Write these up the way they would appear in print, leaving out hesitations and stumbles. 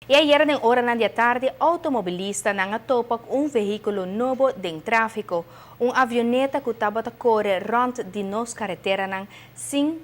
E ayer ng oras na dia tarde, automobilista nangatopak veículo novo em tráfico. Avioneta que estava a correr rond de nos carretera ng sin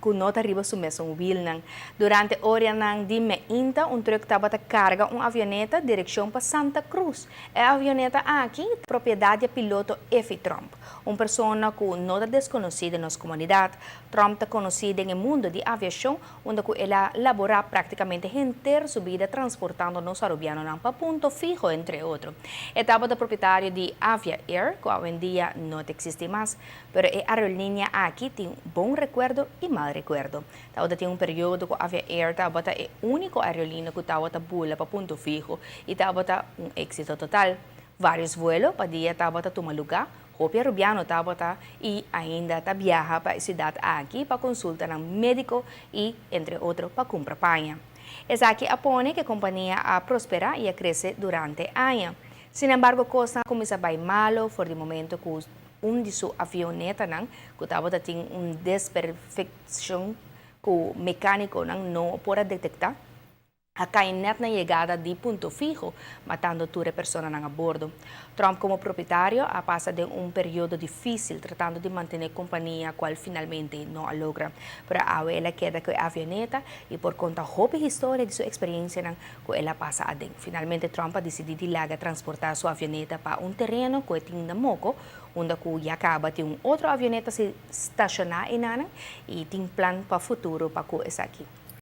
kunota riba su mesmo mobil nang. Durante hora nang di meinta, truck estava a carga avioneta direção para Santa Cruz. A avioneta aqui, propriedade do piloto F. Trump, persona com nota desconhecida na comunidade. Trump está conhecido no mundo de aviação, onde ela labora praticamente inteira sua vida transportando nos aeroplanos para ponto fijo, entre outros. Estava da proprietário de Avia Air, que hoje em dia não existe mais, mas a aerolínea aqui tem bom recuerdo e mal recuerdo. Tawada tinha período que a Avia Air tawada é único aerolínea que tawada bula para ponto fijo e tawada êxito total. Vários vuelos para dia tawada tumalugar, Hopia Rubiano tawada e ainda viaja para a cidade aqui para consulta ng médico e entre outros para comprar panha. Es aqui apone que a companhia a prosperar e a crescer durante anos. Sin embargo, coisa começa a malo por de momento que de sua avioneta que estava tem desperfeição que o mecânico não pode detectar. A kainet na chegada de ponto fijo, matando toda pessoa a bordo. Trump, como proprietário, ha passado de período difícil tratando de manter a companhia, qual finalmente não a logra. Pero agora ela queda com a avioneta e por conta da história de sua experiência que ela passa a dentro. Finalmente, Trump ha decidido transportar sua avioneta para terreno que tem na Moco, onde já acaba de outra avioneta se estacionar e tem plano para o futuro para essa aqui.